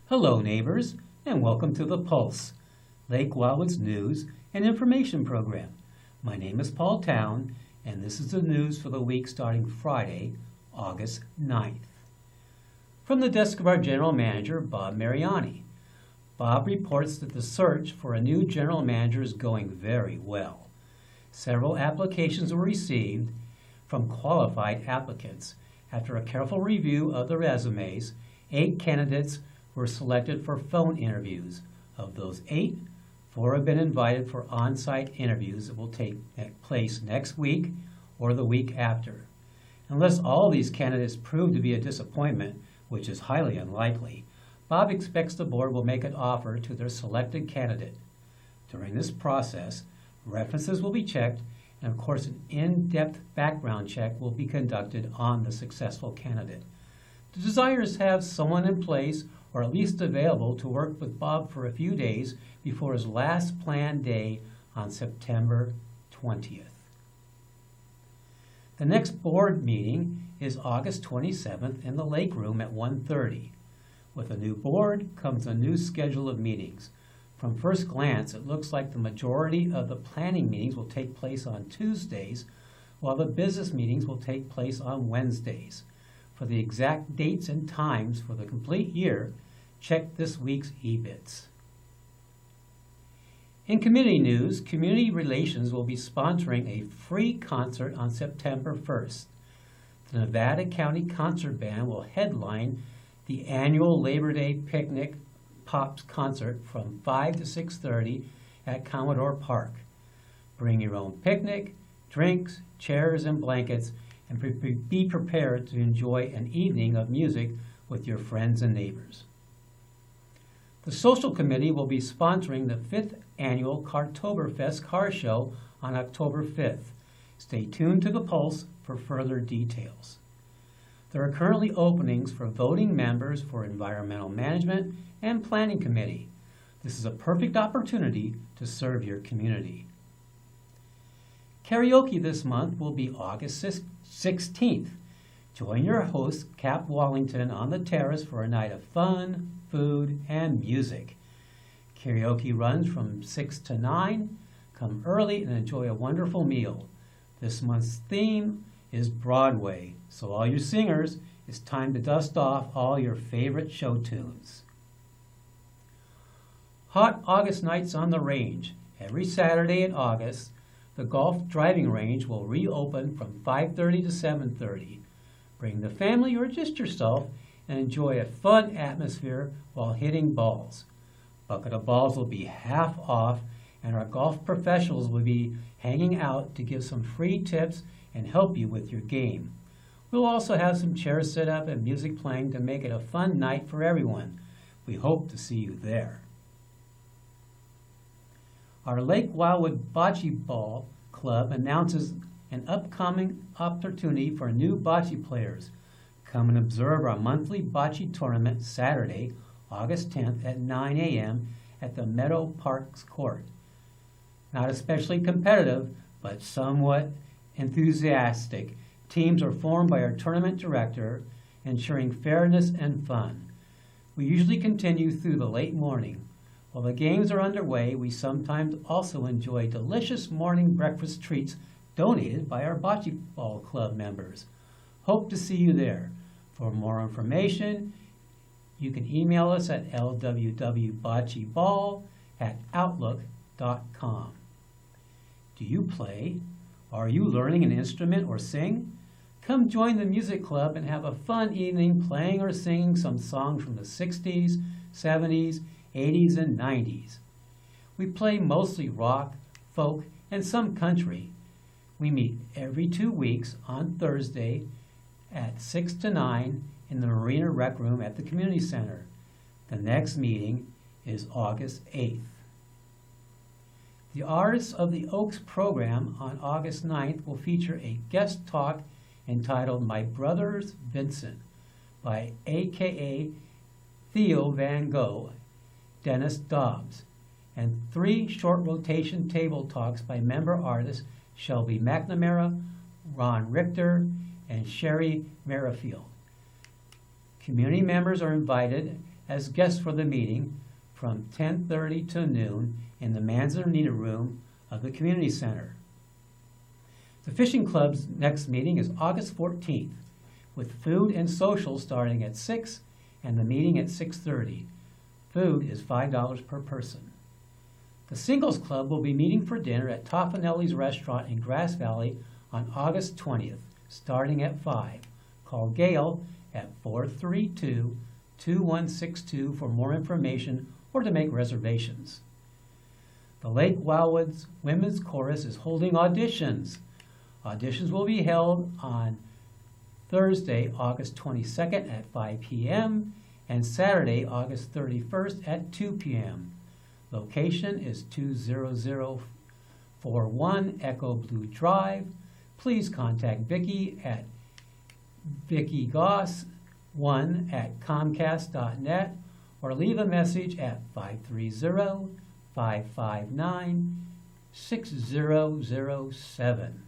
Hello, neighbors, and welcome to The Pulse, Lake Wildwood's news and information program. My name is Paul Town, and this is the news for the week starting Friday, August 9th. From the desk of our General Manager, Bob Mariani. Bob reports that the search for a new General Manager is going very well. Several applications were received from qualified applicants. After a careful review of the resumes, 8 candidates were selected for phone interviews. Of those 8, 4 have been invited for on-site interviews that will take place next week or the week after. Unless all these candidates prove to be a disappointment, which is highly unlikely, Bob expects the board will make an offer to their selected candidate. During this process, references will be checked, and of course an in-depth background check will be conducted on the successful candidate. The desires have someone in place or at least available to work with Bob for a few days before his last planned day on September 20th. The next board meeting is August 27th in the Lake Room at 1:30. With a new board comes a new schedule of meetings. From first glance, it looks like the majority of the planning meetings will take place on Tuesdays, while the business meetings will take place on Wednesdays. For the exact dates and times for the complete year, check this week's e-bits. In community news, Community Relations will be sponsoring a free concert on September 1st. The Nevada County Concert Band will headline the annual Labor Day Picnic Pops concert from 5 to 6:30 at Commodore Park. Bring your own picnic, drinks, chairs, and blankets, and be prepared to enjoy an evening of music with your friends and neighbors. The Social Committee will be sponsoring the 5th Annual Cartoberfest Car Show on October 5th. Stay tuned to The Pulse for further details. There are currently openings for voting members for Environmental Management and Planning Committee. This is a perfect opportunity to serve your community. Karaoke this month will be August 16th. Join your host, Cap Wallington, on the terrace for a night of fun, food, and music. Karaoke runs from 6 to 9. Come early and enjoy a wonderful meal. This month's theme is Broadway, so all you singers, it's time to dust off all your favorite show tunes. Hot August nights on the range. Every Saturday in August, the golf driving range will reopen from 5:30 to 7:30. Bring the family or just yourself and enjoy a fun atmosphere while hitting balls. Bucket of balls will be half off, and our golf professionals will be hanging out to give some free tips and help you with your game. We'll also have some chairs set up and music playing to make it a fun night for everyone. We hope to see you there. Our Lake Wildwood Bocce Ball Club announces an upcoming opportunity for new bocce players. Come and observe our monthly bocce tournament Saturday, August 10th at 9 a.m. at the Meadow Parks Court. Not especially competitive, but somewhat enthusiastic. Teams are formed by our tournament director, ensuring fairness and fun. We usually continue through the late morning. While the games are underway, we sometimes also enjoy delicious morning breakfast treats donated by our Bocce Ball Club members. Hope to see you there. For more information, you can email us at lwwbocceball@outlook.com. Do you play? Are you learning an instrument or sing? Come join the music club and have a fun evening playing or singing some songs from the 60s, 70s, 80s, and 90s. We play mostly rock, folk, and some country. We meet every 2 weeks on Thursday at 6 to 9 in the Marina Rec Room at the Community Center. The next meeting is August 8th. The Artists of the Oaks program on August 9th will feature a guest talk entitled My Brother's Vincent by a.k.a. Theo Van Gogh, Dennis Dobbs, and 3 short rotation table talks by member artists Shelby McNamara, Ron Richter, and Sherry Merrifield. Community members are invited as guests for the meeting from 10:30 to noon in the Manzanita Room of the Community Center. The Fishing Club's next meeting is August 14th, with food and social starting at 6 and the meeting at 6:30. Food is $5 per person. The Singles Club will be meeting for dinner at Toffanelli's Restaurant in Grass Valley on August 20th, starting at 5. Call Gail at 432-2162 for more information or to make reservations. The Lake Wildwood Women's Chorus is holding auditions. Auditions will be held on Thursday, August 22nd at 5 p.m. and Saturday, August 31st at 2 p.m. Location is 20041 Echo Blue Drive. Please contact Vicki at vickygoss1@comcast.net or leave a message at 530-559-6007.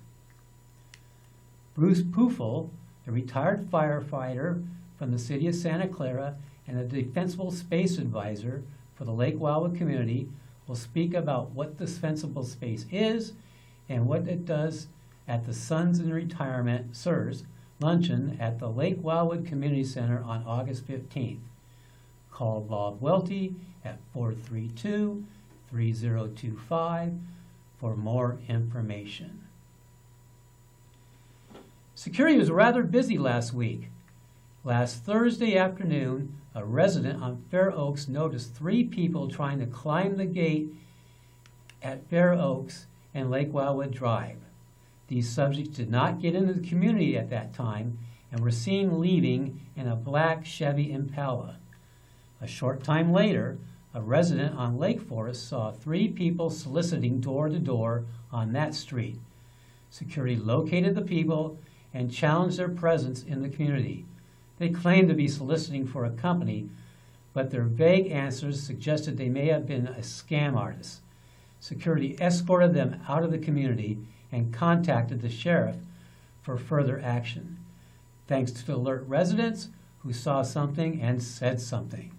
Bruce Poofel, a retired firefighter from the city of Santa Clara and a defensible space advisor for the Lake Wildwood community, will speak about what defensible space is and what it does at the Sons in Retirement SIRS luncheon at the Lake Wildwood Community Center on August 15th. Call Bob Welty at 432-3025 for more information. Security was rather busy last week. Last Thursday afternoon, a resident on Fair Oaks noticed 3 people trying to climb the gate at Fair Oaks and Lake Wildwood Drive. These subjects did not get into the community at that time and were seen leaving in a black Chevy Impala. A short time later, a resident on Lake Forest saw 3 people soliciting door to door on that street. Security located the people and challenged their presence in the community. They claimed to be soliciting for a company, but their vague answers suggested they may have been a scam artist. Security escorted them out of the community and contacted the sheriff for further action. Thanks to alert residents who saw something and said something.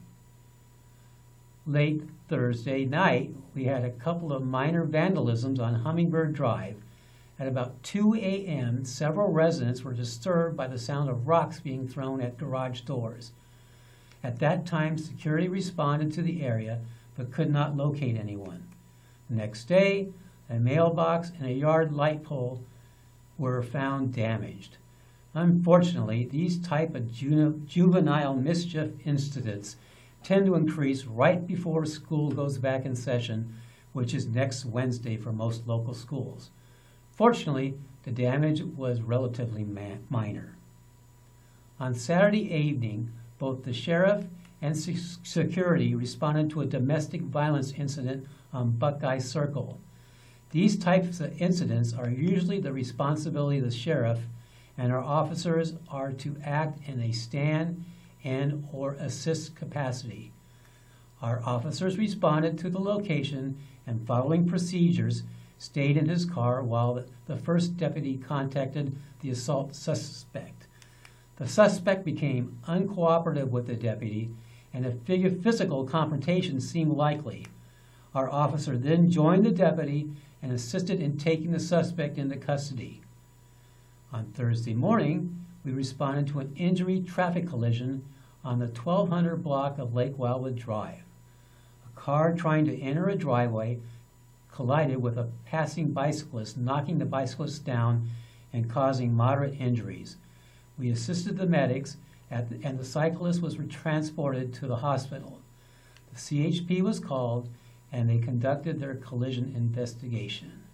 Late Thursday night, we had a couple of minor vandalisms on Hummingbird Drive. At about 2 a.m., several residents were disturbed by the sound of rocks being thrown at garage doors. At that time, security responded to the area but could not locate anyone. The next day, a mailbox and a yard light pole were found damaged. Unfortunately, these type of juvenile mischief incidents tend to increase right before school goes back in session, which is next Wednesday for most local schools. Fortunately, the damage was relatively minor. On Saturday evening, both the sheriff and security responded to a domestic violence incident on Buckeye Circle. These types of incidents are usually the responsibility of the sheriff, and our officers are to act in a stand and or assist capacity. Our officers responded to the location and, following procedures, stayed in his car while the first deputy contacted the assault suspect. The suspect became uncooperative with the deputy, and a physical confrontation seemed likely. Our officer then joined the deputy and assisted in taking the suspect into custody. On Thursday morning, we responded to an injury traffic collision on the 1200 block of Lake Wildwood Drive. A car trying to enter a driveway collided with a passing bicyclist, knocking the bicyclist down and causing moderate injuries. We assisted the medics, and the cyclist was transported to the hospital. The CHP was called, and they conducted their collision investigation.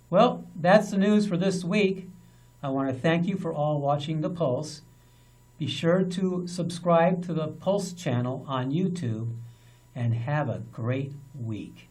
Well, that's the news for this week. I want to thank you for all watching The Pulse. Be sure to subscribe to the Pulse channel on YouTube, and have a great week.